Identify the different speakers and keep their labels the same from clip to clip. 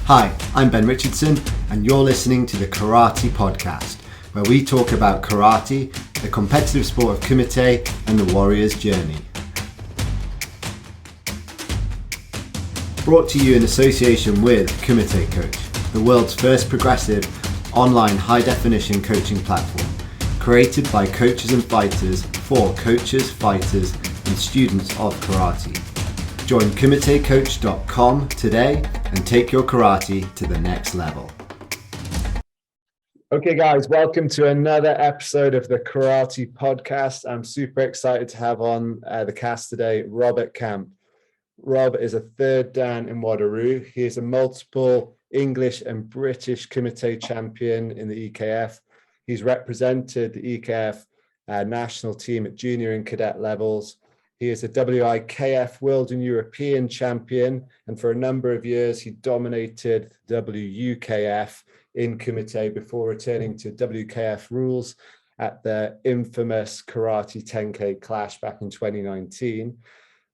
Speaker 1: Hi, I'm Ben Richardson, and you're listening to the Karate Podcast, where we talk about karate, the competitive sport of kumite, and the warrior's journey. Brought to you in association with Kumite Coach, the world's first progressive online high-definition coaching platform, created by coaches and fighters for coaches, fighters, and students of karate. Join KumiteCoach.com today and take your karate to the next level. Okay, guys, welcome to another episode of the Karate Podcast. I'm super excited to have on the cast today, Robert Camp. Rob is a third Dan in Wadaroo. He is a multiple English and British Kumite champion in the EKF. He's represented the EKF national team at junior and cadet levels. He is a WIKF World and European champion, and for a number of years he dominated WUKF in Kumite before returning to WKF rules at the infamous Karate 10K Clash back in 2019.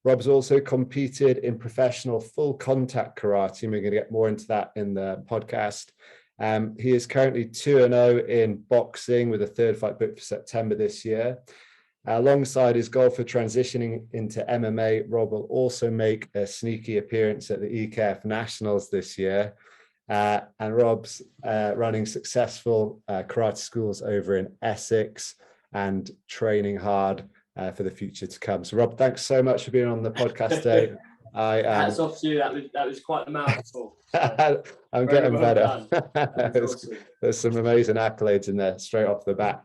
Speaker 1: Rob's also competed in professional full contact karate, and we're going to get more into that in the podcast. He is currently 2-0 in boxing with a third fight booked for September this year. Alongside his goal for transitioning into MMA, Rob will also make a sneaky appearance at the EKF Nationals this year. And Rob's running successful karate schools over in Essex and training hard for the future to come. So Rob, thanks so much for being on the podcast today.
Speaker 2: Hats off to you. That was quite a mouthful. So
Speaker 1: I'm getting better.
Speaker 2: Awesome.
Speaker 1: There's some amazing accolades in there straight off the bat.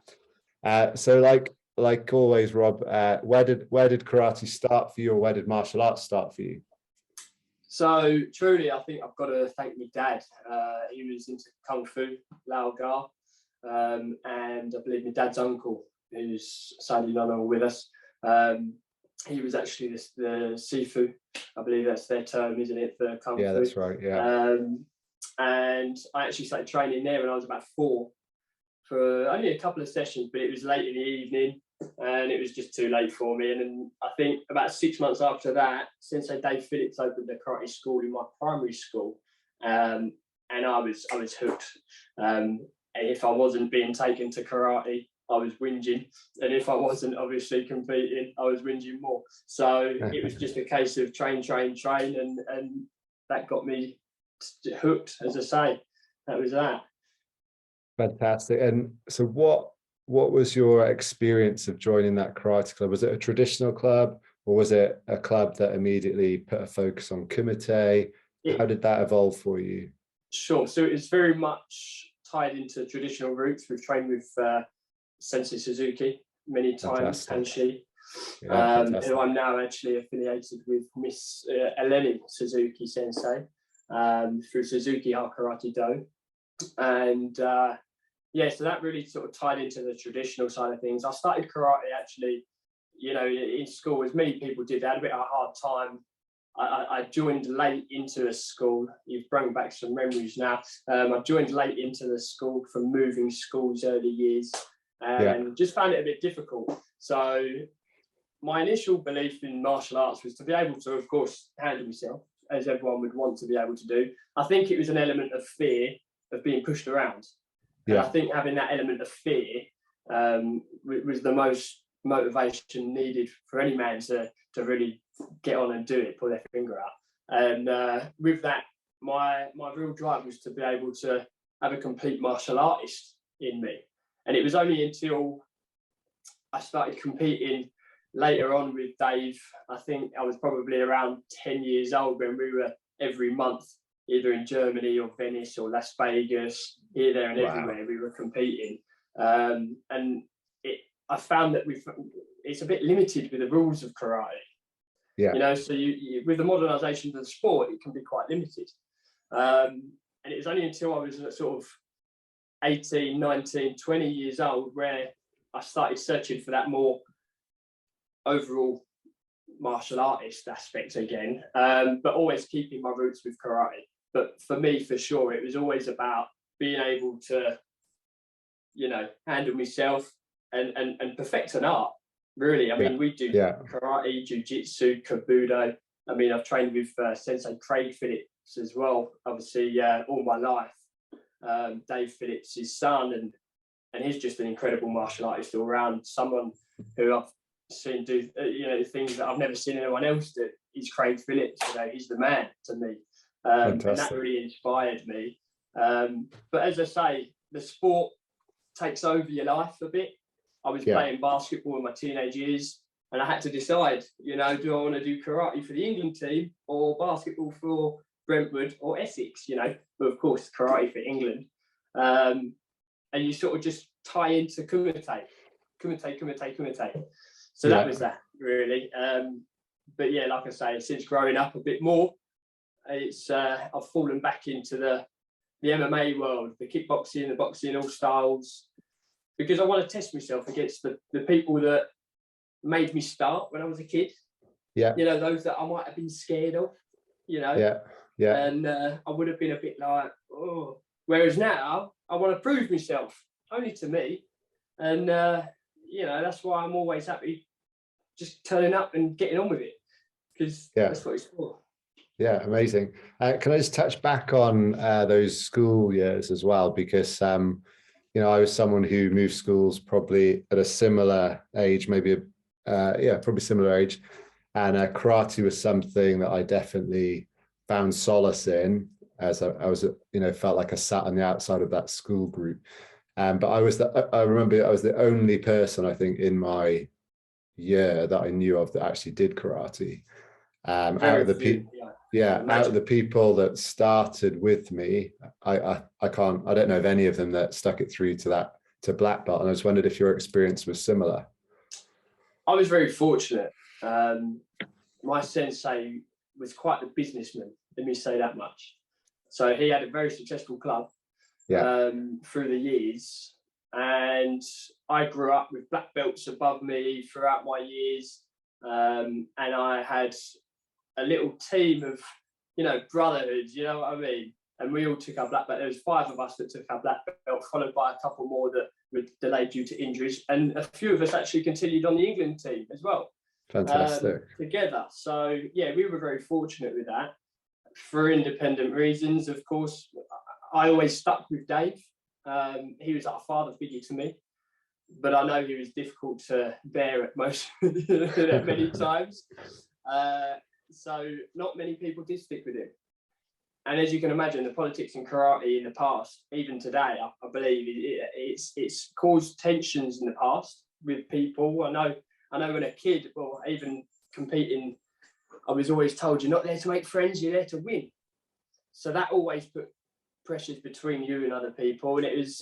Speaker 1: So like always, Rob, where did karate start for you, or where did martial arts start for you?
Speaker 2: So truly, I think I've got to thank my dad. He was into Kung Fu, Lao Ga, and I believe my dad's uncle, who's sadly no longer with us. He was actually the Sifu. I believe that's their term, isn't it, for Kung Fu?
Speaker 1: Yeah, that's right, yeah.
Speaker 2: And I actually started training there when I was about 4 for only a couple of sessions, but it was late in the evening and it was just too late for me. And then I think about 6 months after that, Sensei Dave Phillips opened a karate school in my primary school, and I was hooked. And if I wasn't being taken to karate, I was whinging, and if I wasn't obviously competing, I was whinging more. So it was just a case of train, and that got me hooked, as I say. That was that.
Speaker 1: Fantastic. And so what was your experience of joining that karate club? Was it a traditional club, or was it a club that immediately put a focus on kumite? How did that evolve for you?
Speaker 2: Sure. So it's very much tied into traditional roots. We've trained with Sensei Suzuki many times,
Speaker 1: Fantastic.
Speaker 2: and she, who I'm now actually affiliated with, Miss Eleni Suzuki Sensei, through Suzuki Art Karate Do. And so that really sort of tied into the traditional side of things. I started karate actually, in school, as many people did. I had a bit of a hard time. I joined late into a school. You've brought back some memories now. I joined late into the school from moving schools early years, and just found it a bit difficult. So my initial belief in martial arts was to be able to, of course, handle myself, as everyone would want to be able to do. I think it was an element of fear of being pushed around. And I think having that element of fear was the most motivation needed for any man to really get on and do it, pull their finger out. And with that, my real drive was to be able to have a complete martial artist in me. And it was only until I started competing later on with Dave, I think I was probably around 10 years old, when we were every month either in Germany or Venice or Las Vegas, here, there, and everywhere we were competing. And I found that it's a bit limited with the rules of karate. Yeah. So you with the modernisation of the sport, it can be quite limited. And it was only until I was sort of 18, 19, 20 years old where I started searching for that more overall martial artist aspect again, but always keeping my roots with karate. But for me, for sure, it was always about being able to, handle myself and perfect an art. Really, I mean, we do karate, jiu-jitsu, kabuto. I mean, I've trained with Sensei Craig Phillips as well. Obviously, all my life, Dave Phillips, his son, and he's just an incredible martial artist all around. Someone who I've seen do things that I've never seen anyone else do. He's Craig Phillips. He's the man to me, and that really inspired me. But as I say, the sport takes over your life a bit. I was playing basketball in my teenage years, and I had to decide, do I want to do karate for the England team or basketball for Brentwood or Essex, but of course, karate for England. And you sort of just tie into kumite. So that was that, really. But yeah, like I say, since growing up a bit more, it's I've fallen back into the MMA world, the kickboxing, the boxing, all styles, because I want to test myself against the people that made me start when I was a kid. Yeah. Those that I might have been scared of, Yeah. And I would have been a bit like, oh. Whereas now, I want to prove myself, only to me. And, that's why I'm always happy just turning up and getting on with it, because that's what it's for.
Speaker 1: Yeah, amazing. Can I just touch back on those school years as well? Because, I was someone who moved schools probably at a similar age, maybe, probably similar age. And karate was something that I definitely found solace in, as I was, felt like I sat on the outside of that school group. But I remember I was the only person, I think, in my year that I knew of that actually did karate. Out of the people that started with me, I don't know of any of them that stuck it through to black belt. And I just wondered if your experience was similar.
Speaker 2: I was very fortunate. My sensei was quite the businessman, let me say that much. So he had a very successful club through the years. And I grew up with black belts above me throughout my years. And I had a little team of, brotherhood, you know what I mean? And we all took our black belt. There was 5 of us that took our black belt, followed by a couple more that were delayed due to injuries. And a few of us actually continued on the England team as well.
Speaker 1: Fantastic.
Speaker 2: Together. So, we were very fortunate with that. For independent reasons, of course, I always stuck with Dave. He was like a father figure to me. But I know he was difficult to bear at many times. So not many people did stick with him. And as you can imagine, the politics in karate in the past, even today, I believe it's caused tensions in the past with people. I know when a kid, or even competing, I was always told, you're not there to make friends, you're there to win. So that always put pressures between you and other people. And it was,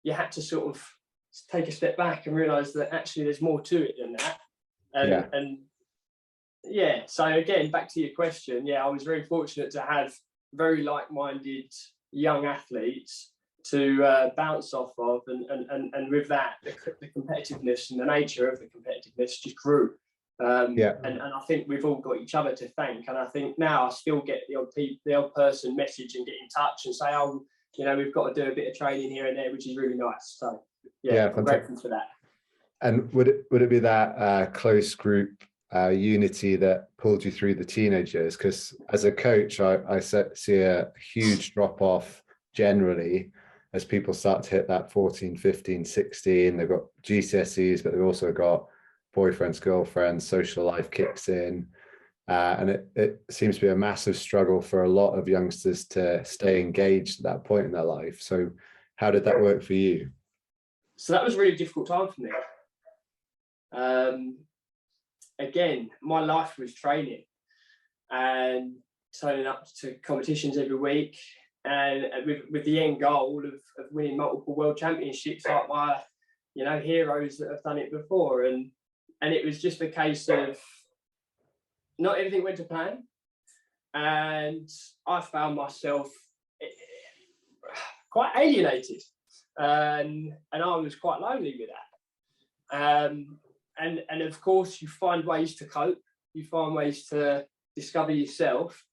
Speaker 2: you had to sort of take a step back and realize that actually there's more to it than that. So again, back to your question, I was very fortunate to have very like-minded young athletes to bounce off of, and with that, the competitiveness and the nature of the competitiveness just grew. And I think we've all got each other to thank. And I think now I still get the odd person message and get in touch and say, oh, we've got to do a bit of training here and there, which is really nice. So I'm grateful for that.
Speaker 1: And would it be that close group unity that pulled you through the teenage years? Because as a coach, I see a huge drop off generally as people start to hit that 14, 15, 16. They've got GCSEs, but they've also got boyfriends, girlfriends, social life kicks in. And it seems to be a massive struggle for a lot of youngsters to stay engaged at that point in their life. So how did that work for you?
Speaker 2: So that was a really difficult time for me. Again, my life was training and turning up to competitions every week, and with the end goal of winning multiple world championships like my heroes that have done it before. And it was just a case of not everything went to plan, and I found myself quite alienated, and I was quite lonely with that. And of course, you find ways to cope. You find ways to discover yourself.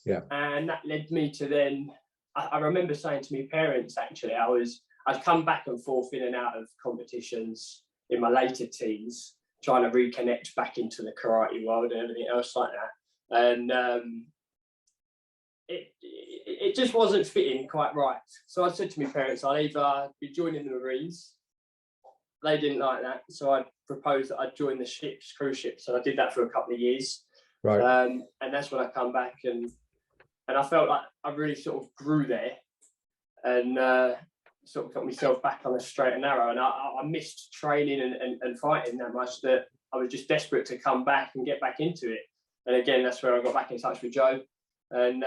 Speaker 2: Yeah. And that led me to then. I remember saying to my parents, actually, I'd come back and forth in and out of competitions in my later teens, trying to reconnect back into the karate world and everything else like that. And it just wasn't fitting quite right. So I said to my parents, I'd either be joining the Marines. They didn't like that, so I proposed that I'd join the cruise ships, and I did that for a couple of years.
Speaker 1: Right.
Speaker 2: And that's when I come back, and I felt like I really sort of grew there, and sort of got myself back on the straight and narrow. And I missed training and fighting that much that I was just desperate to come back and get back into it. And again, that's where I got back in touch with Joe, and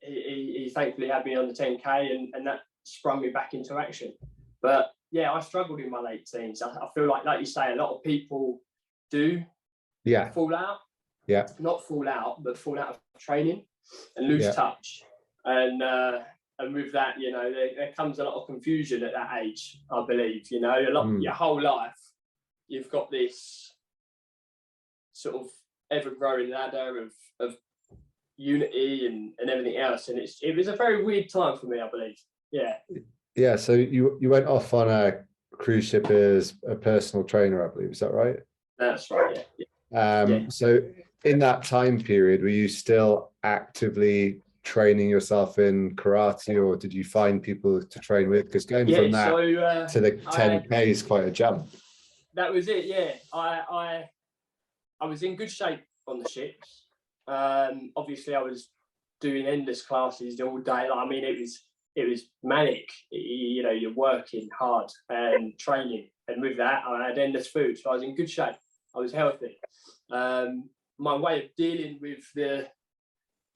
Speaker 2: he thankfully had me on the 10K, and that sprung me back into action. But yeah, I struggled in my late teens. I feel like you say, a lot of people do fall out. Yeah. Not fall out, but fall out of training and lose touch. And with that, you know, there comes a lot of confusion at that age, I believe. You know, your whole life, you've got this sort of ever-growing ladder of unity and everything else. And it was a very weird time for me, I believe. Yeah.
Speaker 1: Yeah, so you went off on a cruise ship as a personal trainer, I believe. Is that right?
Speaker 2: That's right, yeah.
Speaker 1: So in that time period, were you still actively training yourself in karate, or did you find people to train with? Because going from that to the 10K is quite a jump.
Speaker 2: That was it, yeah. I was in good shape on the ships. Obviously, I was doing endless classes all day. I mean, it was manic. You know, you're working hard and training, and with that, I had endless food, so I was in good shape. I was healthy. My way of dealing with the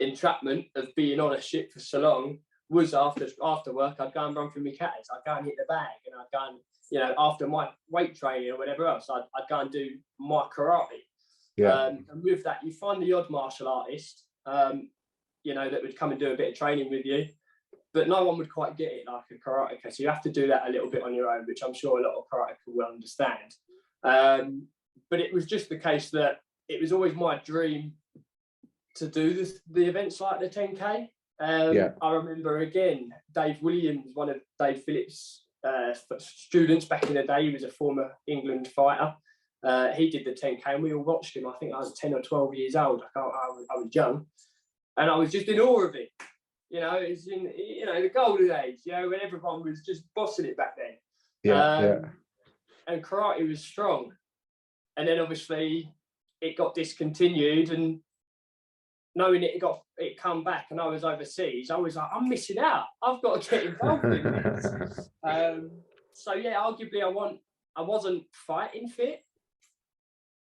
Speaker 2: entrapment of being on a ship for so long was after work, I'd go and run through my caddies. I'd go and hit the bag, and I'd go and, you know, after my weight training or whatever else, I'd go and do my karate. Yeah. And with that, you find the odd martial artist, you know, that would come and do a bit of training with you. But no one would quite get it like a karateka. So you have to do that a little bit on your own, which I'm sure a lot of karateka will understand. But it was just the case that it was always my dream to do the events like the 10K. I remember, again, Dave Williams, one of Dave Phillips' students back in the day. He was a former England fighter. He did the 10K, and we all watched him. I think I was 10 or 12 years old. I was young. And I was just in awe of it. You know, it's in, you know, the golden age, you know, when everyone was just bossing it back then. And karate was strong. And then obviously it got discontinued, and knowing it come back and I was overseas, I was like, I'm missing out. I've got to get involved in this. So yeah, arguably I wasn't fighting fit,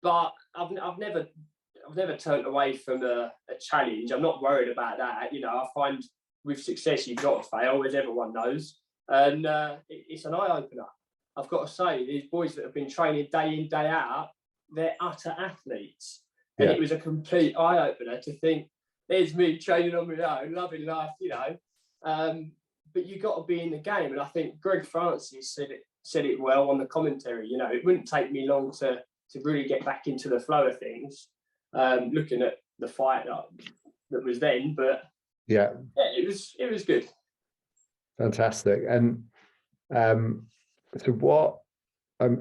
Speaker 2: but I've never turned away from a challenge. I'm not worried about that. You know, I find with success, you've got to fail, as everyone knows. And it's an eye-opener. I've got to say, these boys that have been training day in, day out, they're utter athletes. And it was a complete eye-opener to think, there's me training on my own, loving life, you know. But you've got to be in the game. And I think Greg Francis said it well on the commentary. You know, it wouldn't take me long to really get back into the flow of things. Looking at the fight that was then, but it was good.
Speaker 1: Fantastic. And so what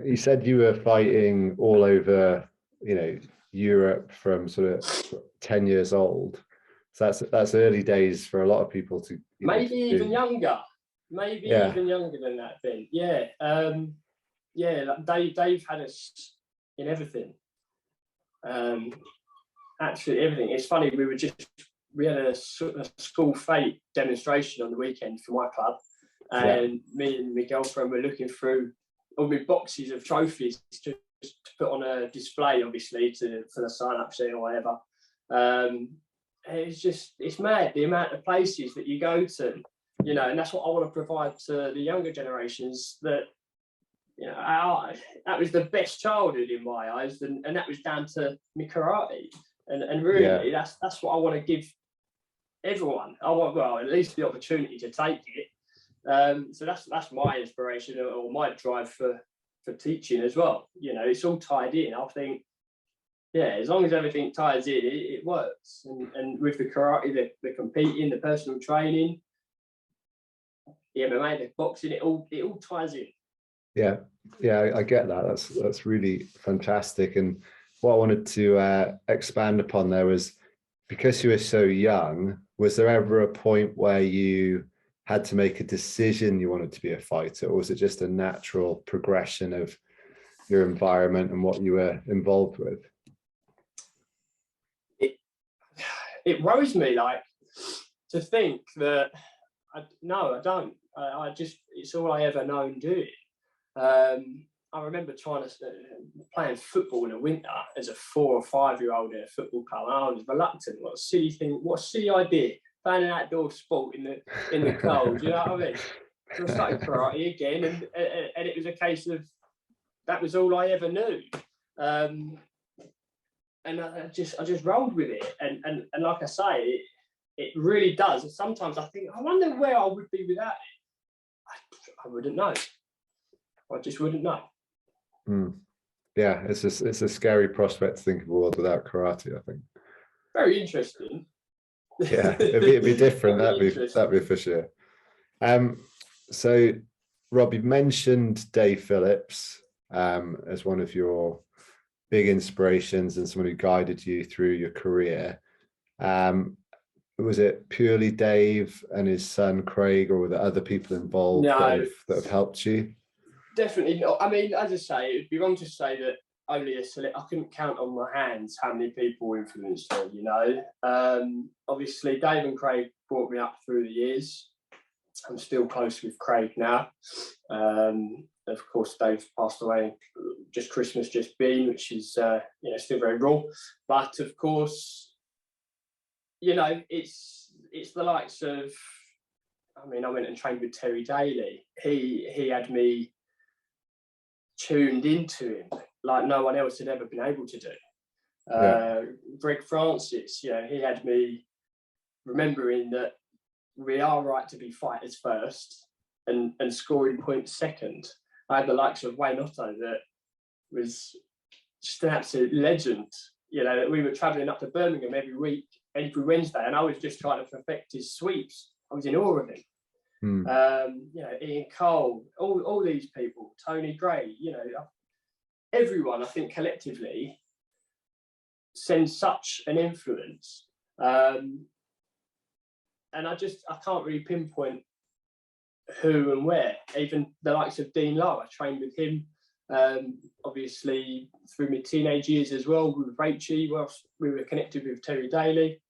Speaker 1: you said you were fighting all over, you know, Europe from sort of 10 years old. So that's early days for a lot of people to
Speaker 2: maybe even younger, even younger than that. Then like Dave had us in everything. Absolutely everything. It's funny, we had a school fete demonstration on the weekend for my club, and me and my girlfriend were looking through all my boxes of trophies to put on a display, obviously, for the sign-up sheet or whatever. It's mad, the amount of places that you go to, you know, and that's what I want to provide to the younger generations, that, you know, that was the best childhood in my eyes, and that was down to my karate. And really, that's what I want to give everyone. I want, well, at least the opportunity to take it. So that's my inspiration, or my drive for teaching as well. You know, it's all tied in. I think, as long as everything ties in, it works. And with the karate, the competing, the personal training, the MMA, the boxing, it all ties in.
Speaker 1: Yeah, I get that. That's really fantastic. And what I wanted to expand upon there was, because you were so young, was there ever a point where you had to make a decision you wanted to be a fighter, or was it just a natural progression of your environment and what you were involved with?
Speaker 2: It worries me, like, to think that I don't. I just, it's all I ever known doing. I remember trying to playing football in the winter as a 4 or 5 year old in a football club. And I was reluctant. What a silly thing! What a silly idea! Playing an outdoor sport in the cold. You know what I mean? So I started karate again, and it was a case of that was all I ever knew. And I just rolled with it. And like I say, it really does. Sometimes I think, I wonder where I would be without it. I wouldn't know. I just wouldn't know.
Speaker 1: Yeah, it's a scary prospect to think of a world without karate, I think.
Speaker 2: Very interesting.
Speaker 1: Yeah, it'd be different. That'd be for sure. So Rob, you've mentioned Dave Phillips as one of your big inspirations and someone who guided you through your career. Was it purely Dave and his son Craig, or were there other people involved that have helped you?
Speaker 2: Definitely not. I mean, as I say, it'd be wrong to say that only I couldn't count on my hands how many people influenced me, you know. Obviously, Dave and Craig brought me up through the years. I'm still close with Craig now. Of course, Dave passed away just Christmas just been, which is still very raw. But of course, you know, it's the likes of, I mean, I went and trained with Terry Daly. He had me tuned into him like no one else had ever been able to do. Greg Francis, you know, he had me remembering that we are right to be fighters first and scoring points second. I had the likes of Wayne Otto, that was just an absolute legend. You know, we were travelling up to Birmingham every Wednesday, and I was just trying to perfect his sweeps. I was in awe of him. You know, Ian Cole, all these people, Tony Gray, you know, everyone, I think, collectively sends such an influence. And I can't really pinpoint who and where. Even the likes of Dean Lowe, I trained with him, obviously through my teenage years as well, with Rachie, whilst we were connected with Terry Daly.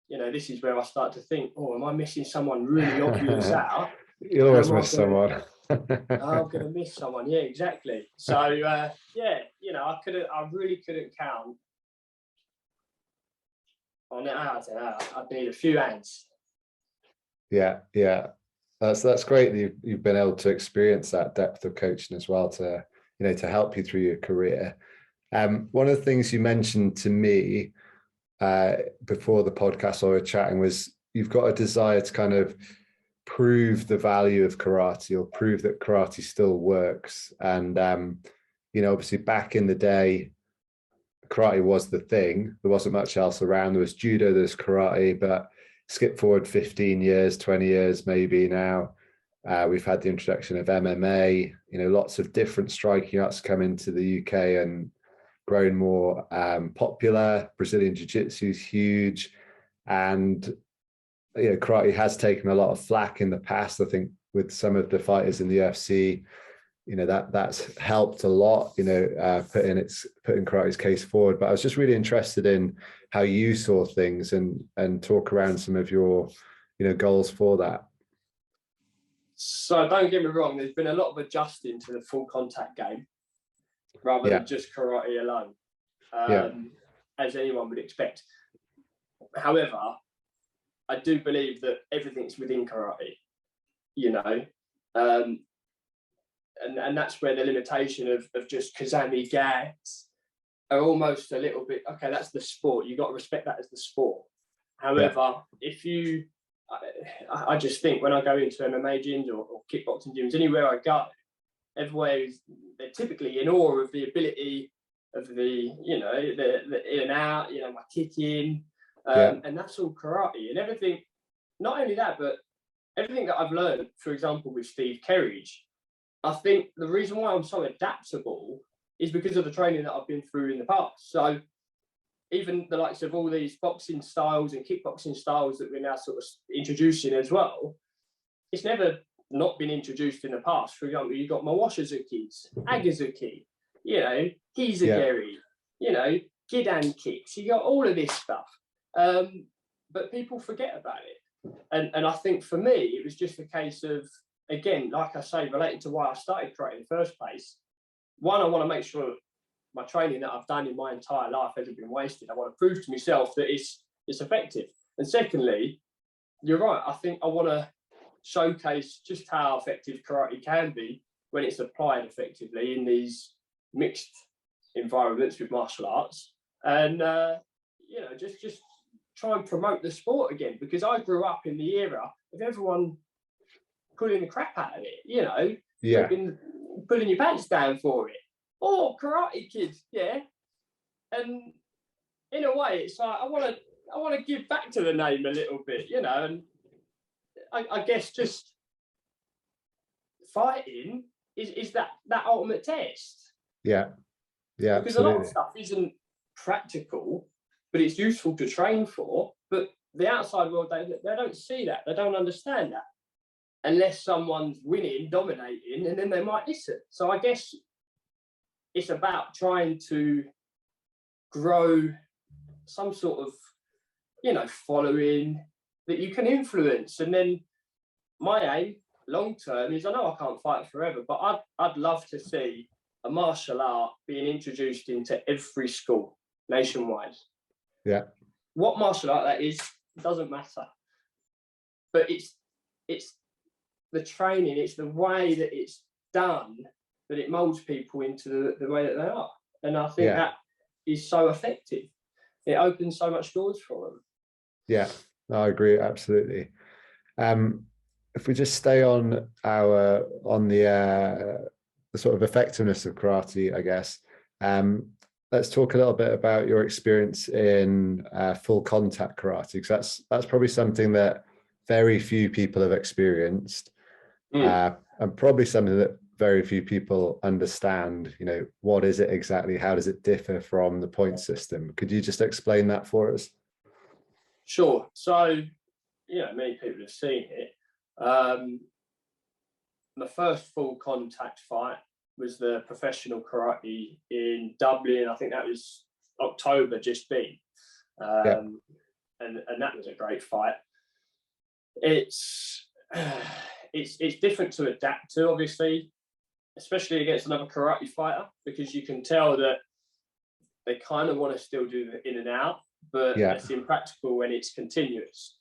Speaker 2: You know, this is where I start to think, oh, am I missing someone really obvious out?
Speaker 1: You'll always miss someone.
Speaker 2: I'm going to miss someone. Yeah, exactly. So, you know, I really couldn't count on it. I don't know. I'd need a few hands. Yeah.
Speaker 1: That's great that you've been able to experience that depth of coaching as well to help you through your career. One of the things you mentioned to me before the podcast or chatting was you've got a desire to kind of prove the value of karate, or prove that karate still works. And obviously back in the day, karate was the thing. There wasn't much else around. There was judo, there's karate, but skip forward 15 years, 20 years maybe now, we've had the introduction of MMA, lots of different striking arts come into the UK and grown more popular. Brazilian Jiu-Jitsu is huge, and karate has taken a lot of flack in the past. I think with some of the fighters in the UFC, that's helped a lot, putting karate's case forward. But I was just really interested in how you saw things and talk around some of your goals for that.
Speaker 2: So don't get me wrong, there's been a lot of adjusting to the full contact game rather than just karate alone, as anyone would expect. However, I do believe that everything's within karate, and that's where the limitation of just Kazami gags are almost a little bit, okay, that's the sport. You've got to respect that as the sport. However, if you, I just think when I go into MMA gyms or kickboxing gyms, anywhere I go, everywhere they're typically in awe of the ability of the in and out, my kicking, and that's all karate and everything. Not only that, but everything that I've learned, for example, with Steve Kerridge, I think the reason why I'm so adaptable is because of the training that I've been through in the past. So even the likes of all these boxing styles and kickboxing styles that we're now sort of introducing as well, it's never not been introduced in the past. For example, you've got Mawashizuki's, Agazuki, Hizugeri, Gidan kicks. You got all of this stuff. But people forget about it. And I think for me, it was just a case of, again, like I say, related to why I started karate in the first place. One, I want to make sure my training that I've done in my entire life hasn't been wasted. I want to prove to myself that it's effective. And secondly, you're right. I think I want to showcase just how effective karate can be when it's applied effectively in these mixed environments with martial arts, and just try and promote the sport again, because I grew up in the era of everyone pulling the crap out of it, pulling your pants down for it. Oh, Karate Kid, yeah. And in a way, it's like I want to give back to the name a little bit, and I guess just fighting is that ultimate test.
Speaker 1: Yeah. Yeah.
Speaker 2: Because
Speaker 1: absolutely.
Speaker 2: a lot of stuff isn't practical, but it's useful to train for. But the outside world, they don't see that. They don't understand that. Unless someone's winning, dominating, and then they might listen. So I guess it's about trying to grow some sort of, following that you can influence. And then my aim, long term, is I know I can't fight forever, but I'd love to see a martial art being introduced into every school nationwide.
Speaker 1: Yeah.
Speaker 2: What martial art that is, doesn't matter. But it's the training, it's the way that it's done that it molds people into the way that they are. And I think that is so effective. It opens so much doors for them.
Speaker 1: Yeah, I agree, absolutely. If we just stay on the sort of effectiveness of karate, I guess, let's talk a little bit about your experience in full contact karate, because that's probably something that very few people have experienced, and probably something that very few people understand. What is it exactly? How does it differ from the point system? Could you just explain that for us?
Speaker 2: Sure. So, many people have seen it. The first full contact fight was the professional karate in Dublin. I think that was October just been. And that was a great fight. It's different to adapt to, obviously, especially against another karate fighter, because you can tell that they kind of want to still do the in and out, but it's impractical when it's continuous.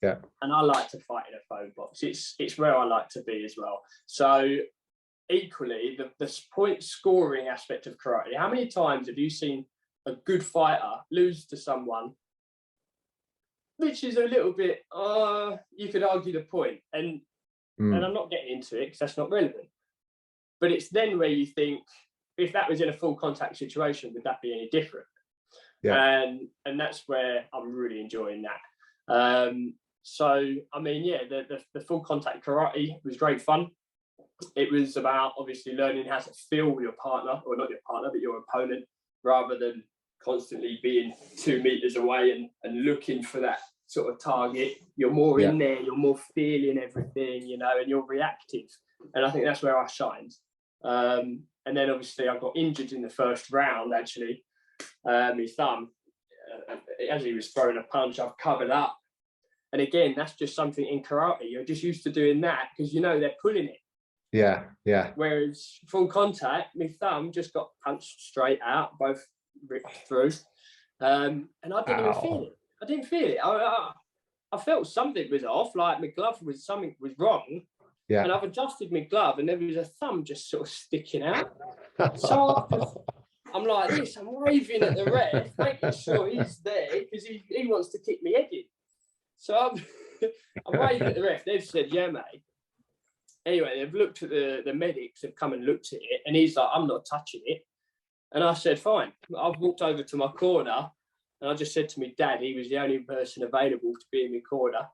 Speaker 1: Yeah.
Speaker 2: And I like to fight in a phone box. It's where I like to be as well. So equally, the point scoring aspect of karate, how many times have you seen a good fighter lose to someone which is a little bit, you could argue the point, and I'm not getting into it because that's not relevant. But it's then where you think, if that was in a full contact situation, would that be any different? Yeah. And that's where I'm really enjoying that. So, I mean, the full contact karate was great fun. It was about obviously learning how to feel with your partner, or not your partner, but your opponent, rather than constantly being 2 meters away and looking for that sort of target. You're more in there, you're more feeling everything, and you're reactive. And I think that's where I shined. And then obviously I got injured in the first round, actually. My thumb, as he was throwing a punch, I've covered up. And again, that's just something in karate. You're just used to doing that because they're pulling it.
Speaker 1: Yeah.
Speaker 2: Whereas full contact, my thumb just got punched straight out, both ripped through. And I didn't even feel it. I didn't feel it. I felt something was off, like my glove something was wrong. Yeah. And I've adjusted my glove and there was a thumb just sort of sticking out. So I'm like this, I'm waving at the ref, making sure he's there because he wants to kick me head in. So I'm waving at the ref. They've said, yeah, mate. Anyway, they've looked at the medics have come and looked at it, and he's like, I'm not touching it. And I said, fine. I've walked over to my corner, and I just said to my dad, he was the only person available to be in my corner.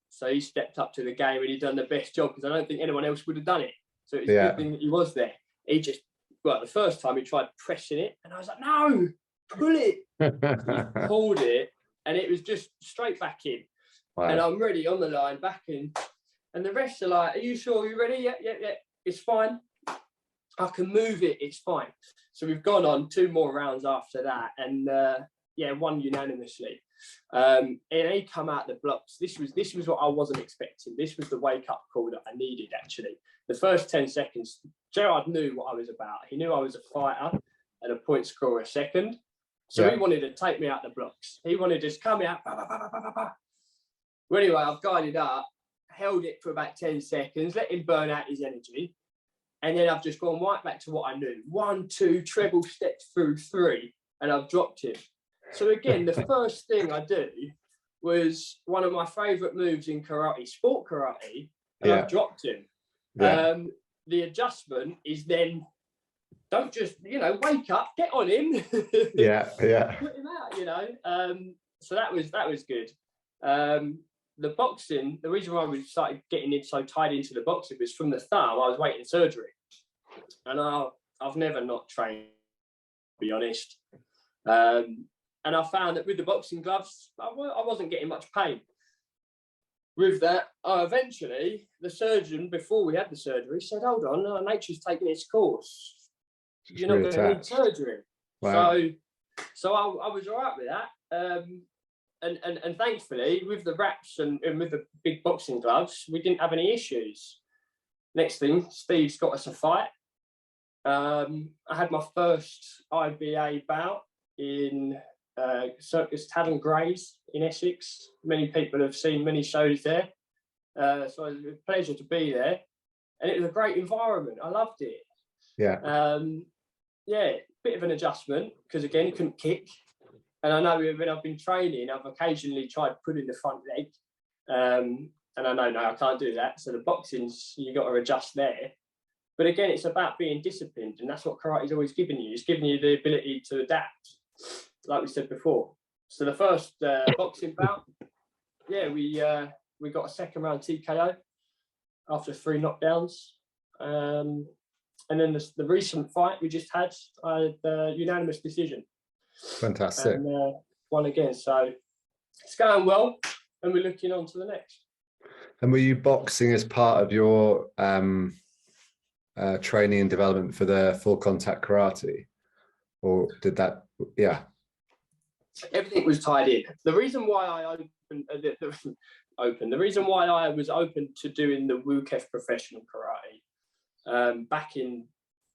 Speaker 2: So he stepped up to the game, and he done the best job because I don't think anyone else would have done it. So it's a good thing that he was there. He just, the first time he tried pressing it, and I was like, no, pull it. He pulled it, and it was just straight back in. Wow. And I'm ready on the line, back in. And the refs are like, are you sure you're ready? Yeah, it's fine. I can move it, it's fine. So we've gone on 2 more rounds after that, and won unanimously. And he come out the blocks. This was what I wasn't expecting. This was the wake-up call that I needed, actually. The first 10 seconds, Gerard knew what I was about. He knew I was a fighter and a point scorer second. So he wanted to take me out the blocks. He wanted to just come out. Bah, bah, bah, bah, bah, bah. Well, anyway, I've guided up, held it for about 10 seconds, let him burn out his energy. And then I've just gone right back to what I knew. 1, 2, treble steps through 3, and I've dropped him. So again, the first thing I do was one of my favourite moves in karate, sport karate, and I've dropped him. Yeah. The adjustment is then, don't just, wake up, get on him.
Speaker 1: Yeah.
Speaker 2: Put him out, So that was good. The boxing, the reason why we started getting it so tied into the boxing was from the thumb, I was waiting surgery. And I've never not trained, to be honest. And I found that with the boxing gloves, I wasn't getting much pain. With that, eventually, the surgeon, before we had the surgery, said, hold on, nature's taking its course. You're not going to need surgery. Wow. So I was all right with that. And thankfully, with the wraps and with the big boxing gloves, we didn't have any issues. Next thing, Steve's got us a fight. I had my first IBA bout in Circus Tavern Grays in Essex. Many people have seen many shows there. So it was a pleasure to be there. And it was a great environment. I loved it. Yeah. Bit of an adjustment because, again, couldn't kick. And I know when I've been training, I've occasionally tried pulling the front leg. And I know, no, I can't do that. So the boxing's, you got to adjust there. But again, it's about being disciplined. And that's what karate's always given you. It's giving you the ability to adapt, like we said before. So the first boxing bout, we got a second round TKO after 3 knockdowns. And then the recent fight we just had, I had a unanimous decision.
Speaker 1: Fantastic.
Speaker 2: And won again. So it's going well, and we're looking on to the next.
Speaker 1: And were you boxing as part of your training and development for the full contact karate? Or did that,
Speaker 2: Everything was tied in. The reason why I the reason why I was open to doing the WUKEF professional karate back in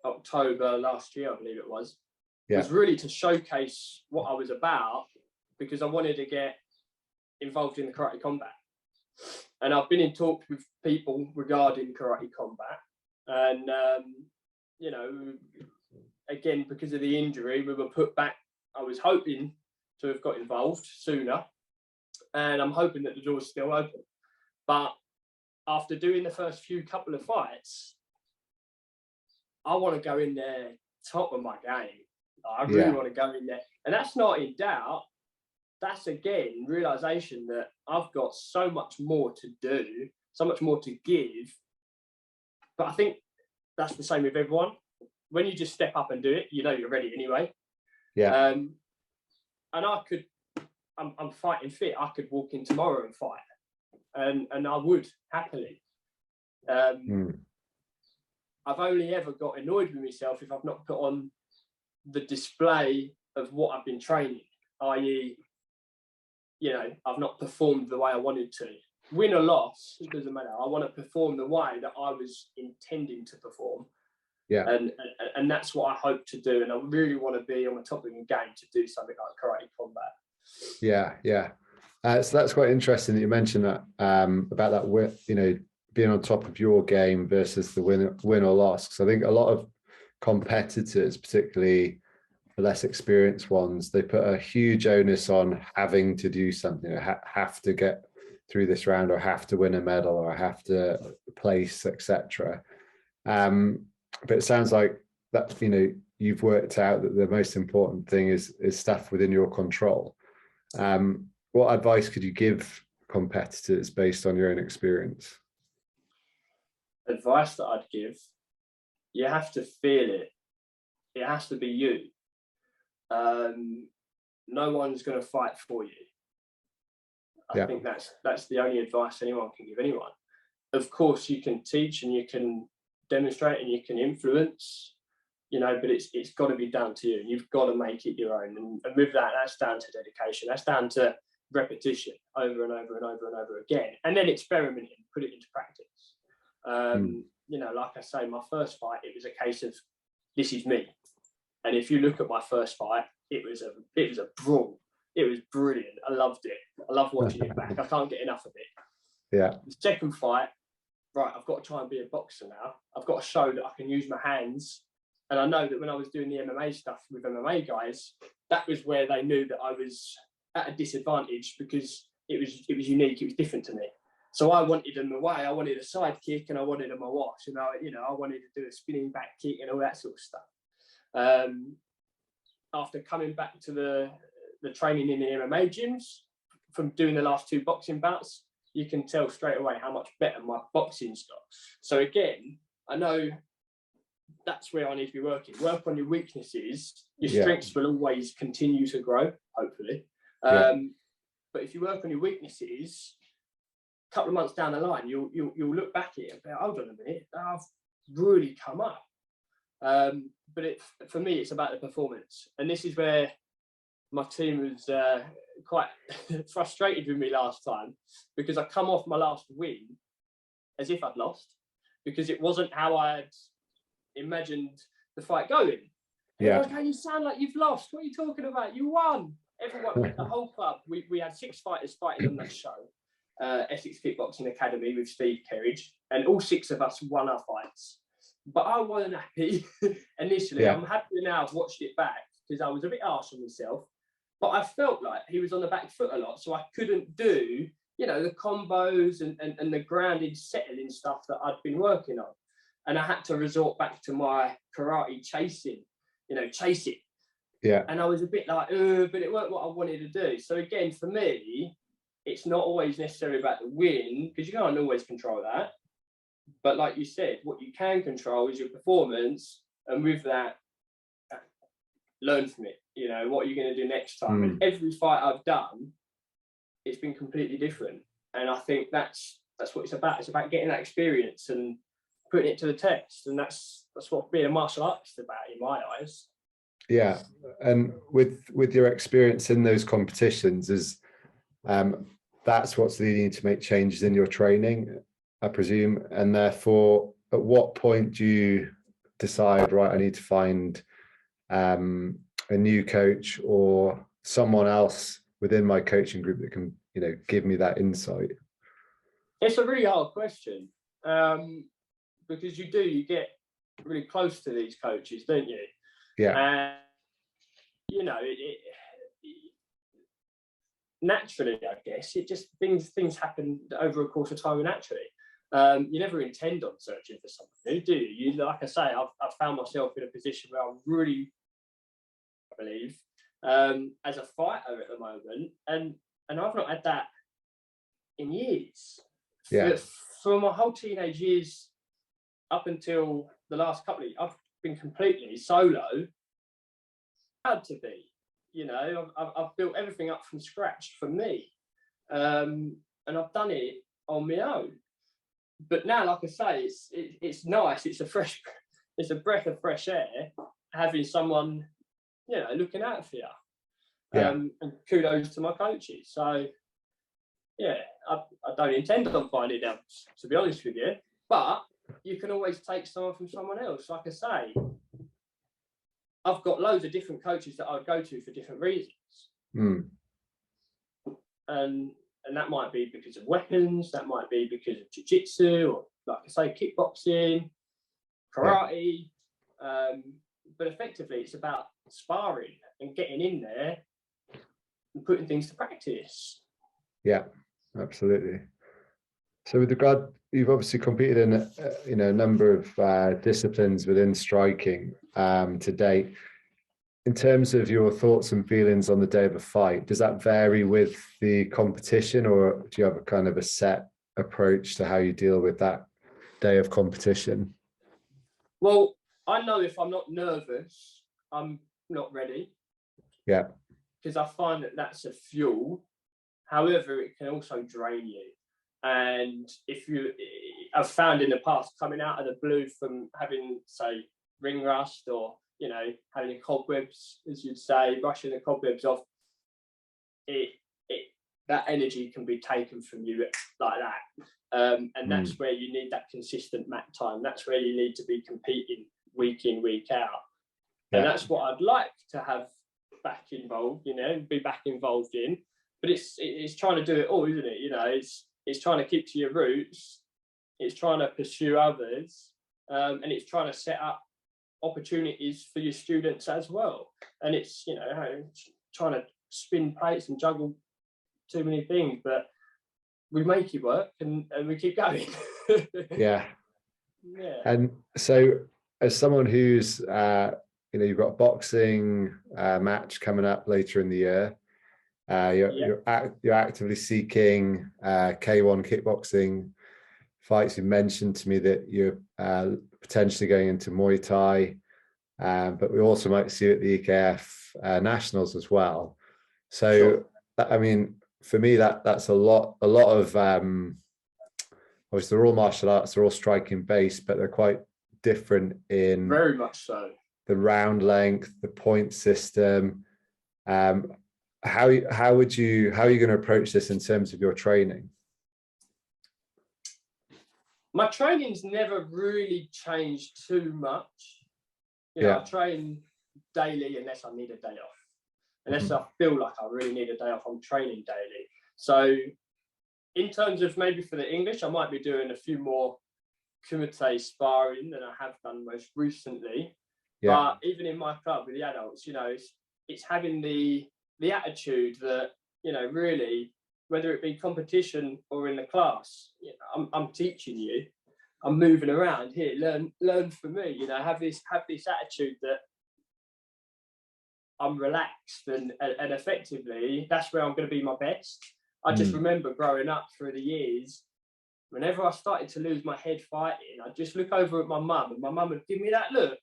Speaker 2: October last year, I believe it was really to showcase what I was about, because I wanted to get involved in the karate combat. And I've been in talks with people regarding karate combat. And, again, because of the injury, we were put back. I was hoping to have got involved sooner. And I'm hoping that the door's still open. But after doing the first couple of fights, I want to go in there top of my game. I really want to go in there. And that's not in doubt. That's, again, realisation that I've got so much more to do, so much more to give. But I think that's the same with everyone. When you just step up and do it, you're ready anyway. Yeah. And I'm fighting fit. I could walk in tomorrow and fight. And I would, happily. I've only ever got annoyed with myself if I've not put on the display of what I've been training, i.e., I've not performed the way I wanted to. Win or loss, it doesn't matter. I want to perform the way that I was intending to perform. Yeah. And that's what I hope to do. And I really want to be on the top of the game to do something like karate combat.
Speaker 1: Yeah. So that's quite interesting that you mentioned that about that, being on top of your game versus the win or loss. Because I think a lot of competitors, particularly the less experienced ones, they put a huge onus on having to do something, have to get through this round, or have to win a medal, or have to place, etc. But it sounds like that, you've worked out that the most important thing is stuff within your control. What advice could you give competitors based on your own experience?
Speaker 2: Advice that I'd give, you have to feel it. It has to be you. no one's going to fight for you. I think that's the only advice anyone can give anyone. Of course, you can teach and you can demonstrate and you can influence, but it's got to be down to you. You've got to make it your own. And with that, that's down to dedication. That's down to repetition over and over and over and over again. And then experimenting, put it into practice. Like I say, my first fight, it was a case of, this is me. And if you look at my first fight, it was a brawl. It was brilliant. I loved it. I love watching it back. I can't get enough of it.
Speaker 1: Yeah.
Speaker 2: The second fight, right, I've got to try and be a boxer now. I've got to show that I can use my hands. And I know that when I was doing the MMA stuff with MMA guys, that was where they knew that I was at a disadvantage because it was unique. It was different to me. So I wanted them away. I wanted a side kick and I wanted them a wash. And I wanted to do a spinning back kick and all that sort of stuff. After coming back to the training in the MMA gyms from doing the last 2 boxing bouts, you can tell straight away how much better my boxing's got. So again, I know that's where I need to be working. Work on your weaknesses. Your strengths will always continue to grow, hopefully. But if you work on your weaknesses, a couple of months down the line, you'll look back at it and go, hold on a minute, I've really come up. But for me, it's about the performance. And this is where my team was quite frustrated with me last time, because I come off my last win as if I'd lost, because it wasn't how I'd imagined the fight going. Yeah. Okay, you sound like you've lost. What are you talking about? You won. Everyone, the whole club, we had 6 fighters fighting on that show, Essex Kickboxing Academy with Steve Kerridge, and all 6 of us won our fights. But I wasn't happy initially. I'm happy now I've watched it back, because I was a bit harsh on myself. But I felt like he was on the back foot a lot, so I couldn't do, the combos and the grounded settling stuff that I'd been working on. And I had to resort back to my karate chasing, chase it.
Speaker 1: Yeah.
Speaker 2: And I was a bit like, but it weren't what I wanted to do. So again, for me, it's not always necessarily about the win, because you can't always control that. But like you said, what you can control is your performance. And with that, learn from it. What are you going to do next time? And every fight I've done, it's been completely different. And I think that's what it's about. It's about getting that experience and putting it to the test. And that's what being a martial artist is about in my eyes.
Speaker 1: Yeah. And with your experience in those competitions, that's what's leading you to make changes in your training, I presume. And therefore, at what point do you decide, right, I need to find a new coach or someone else within my coaching group that can, give me that insight?
Speaker 2: It's a really hard question, because you get really close to these coaches, don't you?
Speaker 1: Yeah.
Speaker 2: And naturally, I guess it just things happen over a course of time naturally. You never intend on searching for someone new, do you? Like I say, I've found myself in a position where I'm really, I believe, as a fighter at the moment, and I've not had that in years.
Speaker 1: Yeah.
Speaker 2: For my whole teenage years up until the last couple of years, I've been completely solo. Had to be, I've built everything up from scratch for me, and I've done it on my own. But now, like I say, it's nice. It's a breath of fresh air having someone, looking out for you.
Speaker 1: Yeah.
Speaker 2: And kudos to my coaches. So, yeah, I don't intend on finding out, to be honest with you. But you can always take someone from someone else. Like I say, I've got loads of different coaches that I go to for different reasons. And that might be because of weapons, that might be because of jiu-jitsu, or like I say, kickboxing, karate. Yeah. But effectively, it's about sparring and getting in there and putting things to practice. Yeah,
Speaker 1: absolutely. So with regard, you've obviously competed in a number of disciplines within striking to date. In terms of your thoughts and feelings on the day of a fight, does that vary with the competition, or do you have a kind of a set approach to how you deal with that day of competition?
Speaker 2: Well, I know if I'm not nervous, I'm not ready.
Speaker 1: Yeah.
Speaker 2: Because I find that that's a fuel. However, it can also drain you. And I've found in the past, coming out of the blue from having, say, ring rust, or, you know, having cobwebs, as you'd say, brushing the cobwebs off, that energy can be taken from you like that. And that's where you need that consistent mat time. That's where you need to be competing week in, week out. And that's what I'd like to have back involved, you know, be back involved in. But it's trying to do it all, isn't it? You know, it's trying to keep to your roots. It's trying to pursue others. And it's trying to set up opportunities for your students as well. And it's, you know, trying to spin plates and juggle too many things, but we make it work, and we keep going.
Speaker 1: Yeah. And so, as someone who's, you know, you've got a boxing match coming up later in the year, you're actively seeking K1 kickboxing fights. You mentioned to me that you're potentially going into Muay Thai, but we also might see you at the EKF Nationals as well. So, sure. I mean, for me, that's a lot of obviously they're all martial arts, they're all striking based, but they're quite different in
Speaker 2: very much so
Speaker 1: the round length, the point system. How are you going to approach this in terms of your training?
Speaker 2: My training's never really changed too much. You know, I train daily unless I need a day off. Unless I feel like I really need a day off, I'm training daily. So in terms of maybe for the English, I might be doing a few more kumite sparring than I have done most recently. But even in my club with the adults, you know, it's having the attitude that, you know, really, whether it be competition or in the class, you know, I'm teaching you, I'm moving around here, learn from me, you know, have this attitude that I'm relaxed and effectively that's where I'm going to be my best. I just remember growing up through the years, whenever I started to lose my head fighting, I'd just look over at my mum, and my mum would give me that look,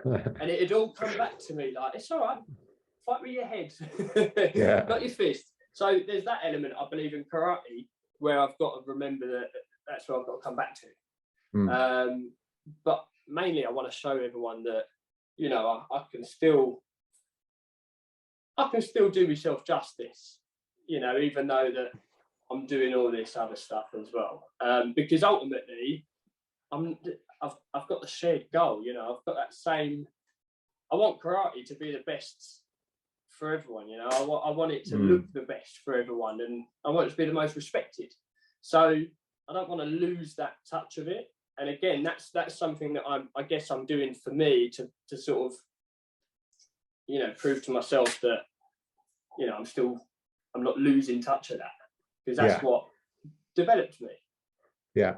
Speaker 2: and it'd all come back to me like, it's all right, fight with your head, not your fist. So there's that element, I believe, in karate, where I've got to remember that that's where I've got to come back to. But mainly I want to show everyone that, you know, I can still do myself justice, you know, even though that I'm doing all this other stuff as well. Because ultimately, I've got the shared goal, you know, I've got that same. I want karate to be the best for everyone, you know. I want it to look the best for everyone, and I want it to be the most respected. So I don't want to lose that touch of it. And again, that's something that I guess I'm doing for me to sort of, you know, prove to myself that, you know, I'm not losing touch of that, because that's what developed me.
Speaker 1: Yeah.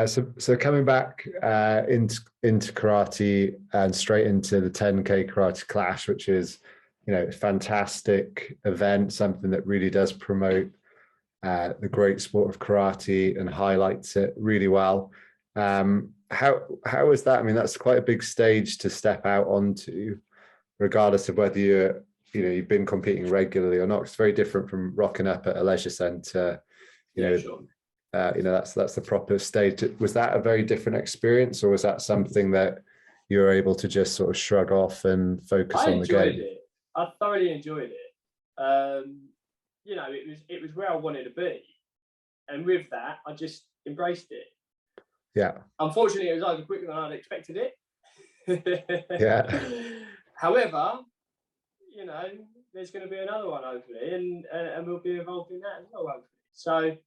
Speaker 1: So coming back into karate and straight into the 10K Karate Clash, which is, you know, a fantastic event, something that really does promote the great sport of karate and highlights it really well. How is that? I mean, that's quite a big stage to step out onto, regardless of whether you've been competing regularly or not. It's very different from rocking up at a leisure centre. You know, that's the proper stage. Was that a very different experience, or was that something that you were able to just sort of shrug off and focus on the game?
Speaker 2: I thoroughly enjoyed it. You know, it was where I wanted to be, and with that, I just embraced it.
Speaker 1: Yeah. Unfortunately,
Speaker 2: it was over quicker than I'd expected it. However, you know, there's going to be another one hopefully, and we'll be involved in that as well hopefully.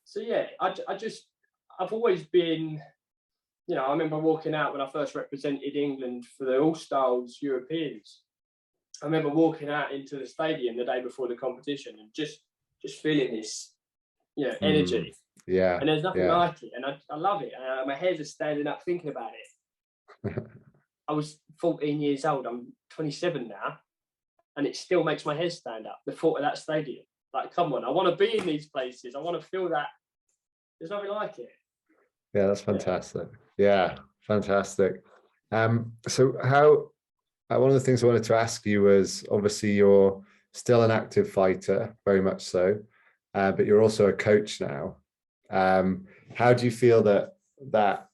Speaker 2: So yeah, I've always been, you know, I remember walking out when I first represented England for the All-Stars Europeans. I remember walking out into the stadium the day before the competition and just feeling this, you know, energy.
Speaker 1: Yeah.
Speaker 2: And there's nothing like it, and I love it. My hairs are standing up thinking about it. I was 14 years old. I'm 27 now, and it still makes my hair stand up. The thought of that stadium, like, come on, I want to be in these places. I want to feel that. There's nothing like it.
Speaker 1: Yeah, that's fantastic. Yeah, fantastic. So how one of the things I wanted to ask you was, obviously you're still an active fighter, very much so, but you're also a coach now. How do you feel that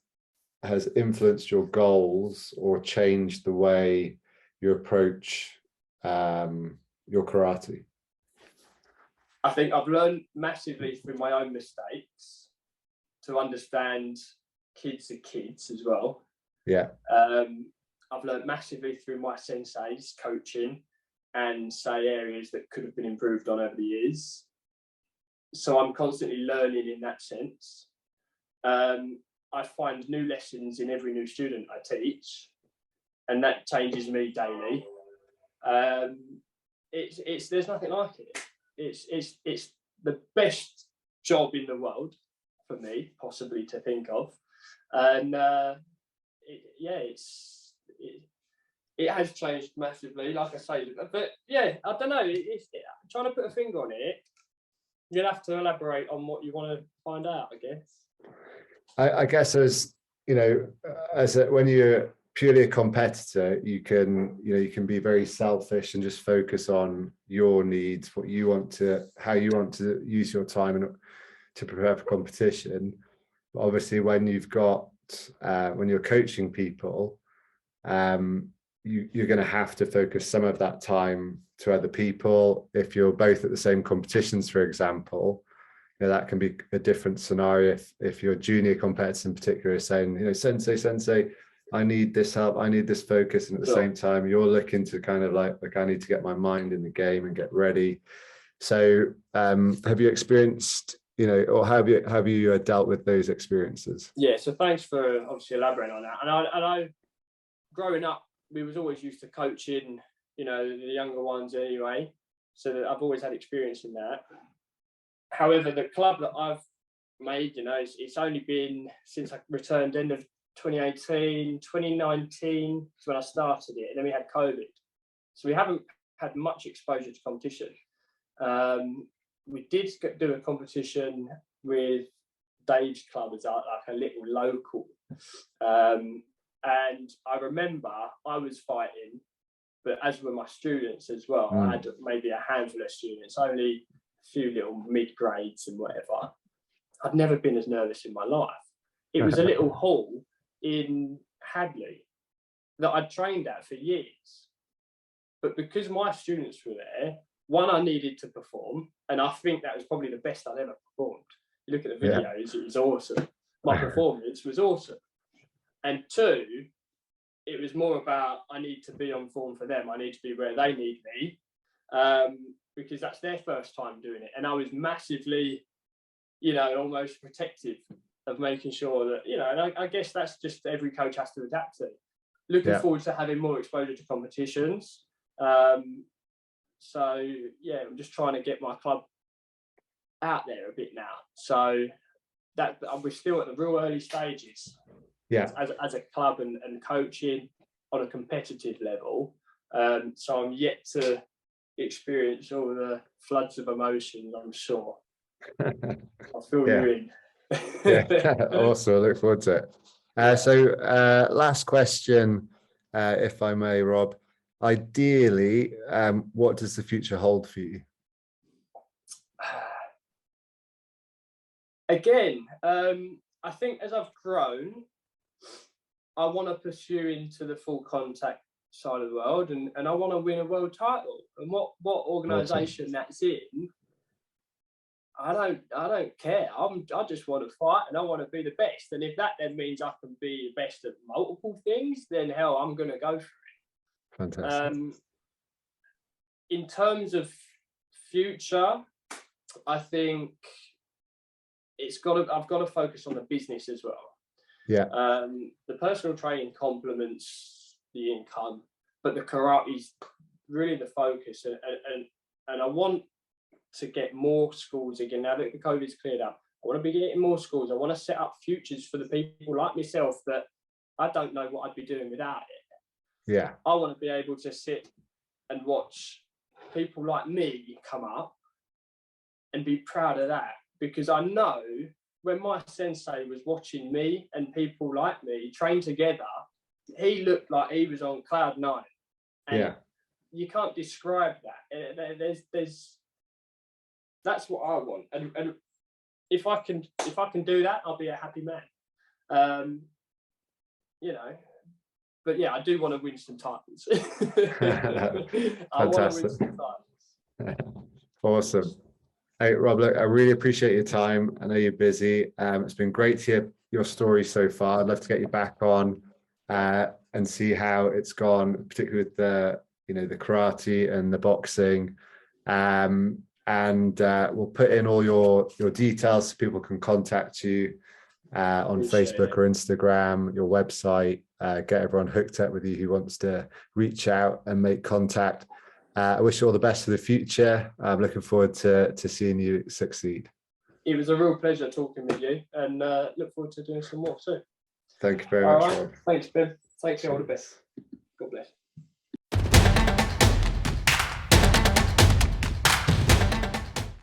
Speaker 1: has influenced your goals or changed the way you approach your karate?
Speaker 2: I think I've learned massively through my own mistakes to understand kids are kids as well.
Speaker 1: Yeah.
Speaker 2: I've learned massively through my senseis coaching and say areas that could have been improved on over the years. So I'm constantly learning in that sense. I find new lessons in every new student I teach, and that changes me daily. There's nothing like it. It's the best job in the world for me, possibly, to think of, and it has changed massively, like I say. But yeah, I don't know. Trying to put a finger on it, you'll have to elaborate on what you want to find out, I guess.
Speaker 1: I guess as you know, when you're purely a competitor, you can be very selfish and just focus on your needs, how you want to use your time and to prepare for competition. But obviously, when you're coaching people, you're going to have to focus some of that time to other people. If you're both at the same competitions, for example, that can be a different scenario. If your junior competitors in particular are saying, sensei, I need this help, I need this focus, and at the same time you're looking to kind of like I need to get my mind in the game and get ready. So have you experienced, or have you dealt with those experiences?
Speaker 2: Yeah, so thanks for obviously elaborating on that. And I growing up, we was always used to coaching, the younger ones anyway, so that I've always had experience in that. However, the club that I've made, it's only been since I returned end of 2018, 2019 is when I started it, and then we had COVID. So we haven't had much exposure to competition. We did do a competition with Dave's club as like a little local. And I remember I was fighting, but as were my students as well. I had maybe a handful of students, only a few little mid-grades and whatever. I'd never been as nervous in my life. It was a little hall in Hadley that I'd trained at for years. But because my students were there, one, I needed to perform, and I think that was probably the best I'd ever performed. You look at the videos, It was awesome. My performance was awesome. And two, it was more about I need to be on form for them. I need to be where they need me, because that's their first time doing it. And I was massively, almost protective of making sure that, and I guess that's just every coach has to adapt to. Looking forward to having more exposure to competitions. So yeah, I'm just trying to get my club out there a bit now. So that we're still at the real early stages.
Speaker 1: Yeah.
Speaker 2: As a club and coaching on a competitive level. So I'm yet to experience all the floods of emotions, I'm sure. I'll fill you in.
Speaker 1: Awesome. I look forward to it. So last question, if I may, Rob. Ideally, what does the future hold for you?
Speaker 2: Again, I think as I've grown, I want to pursue into the full contact side of the world, and I want to win a world title. And what organisation that's in, I don't care. I just want to fight, and I want to be the best. And if that then means I can be the best at multiple things, then hell, I'm going to go for it.
Speaker 1: Fantastic.
Speaker 2: In terms of future, I think I've got to focus on the business as well.
Speaker 1: Yeah.
Speaker 2: The personal training complements the income, but the karate is really the focus. And I want to get more schools again. Now that the COVID's cleared up, I want to be getting more schools. I want to set up futures for the people like myself that I don't know what I'd be doing without it.
Speaker 1: Yeah.
Speaker 2: I want to be able to sit and watch people like me come up and be proud of that, because I know when my sensei was watching me and people like me train together, he looked like he was on cloud 9. And you can't describe that. There's that's what I want, and if I can do that, I'll be a happy man. You know, but yeah, I do want to win some titles. I want to win some titles.
Speaker 1: Awesome. Hey, Rob, look, I really appreciate your time. I know you're busy. It's been great to hear your story so far. I'd love to get you back on and see how it's gone, particularly with the karate and the boxing. And we'll put in all your details so people can contact you on Facebook or Instagram, your website, get everyone hooked up with you who wants to reach out and make contact. I wish you all the best for the future. I'm looking forward to seeing you succeed.
Speaker 2: It was a real pleasure talking with you, and look forward to doing some more soon.
Speaker 1: Thank you very much.
Speaker 2: Right. Thanks, Ben. Thanks, all the best. God bless.